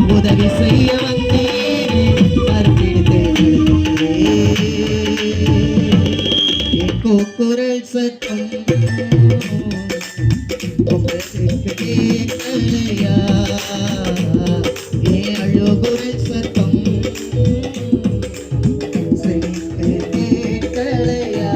உதவி செய்ய வந்தேன் அர்ப்பணித்து குரல் சத்தம் கேட்கலையா ஏ அழுகுரல் சத்தம் கேட்கலையா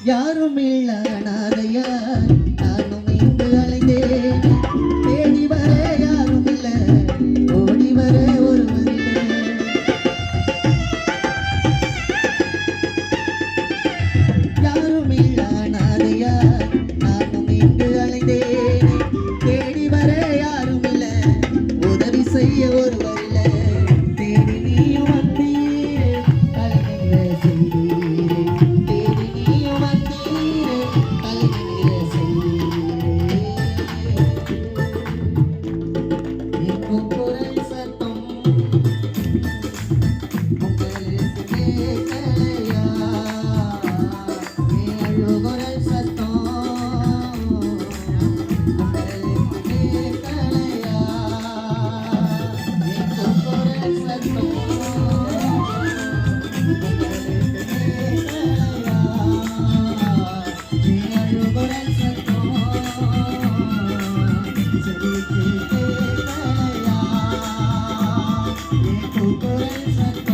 யாரும் இல்ல அனாதையா நானும் இங்கு அலைந்தேன் தேடி வர யாரும் இல்ல ஓடி வர ஒருவர் யாரும் இல்ல அனாதையா நானும் இங்கு அலைந்தேன் தேடி வர யாரும் இல்ல உதவி செய்ய ஒருவர் இல்ல தேடி நீயும் வந்தீரே அலைகின்ற செய்தீரே தேடி நீயும் வந்தீரே அலைகின்ற செய்தீரே எங்கும் குரல் சத்தம் உங்களுக்கு கேட்கலையா என் அழுகுரல் சத்தம் உங்களுக்கு கேட்கலையா எங்கும் குரல் சத்தம் Thank you.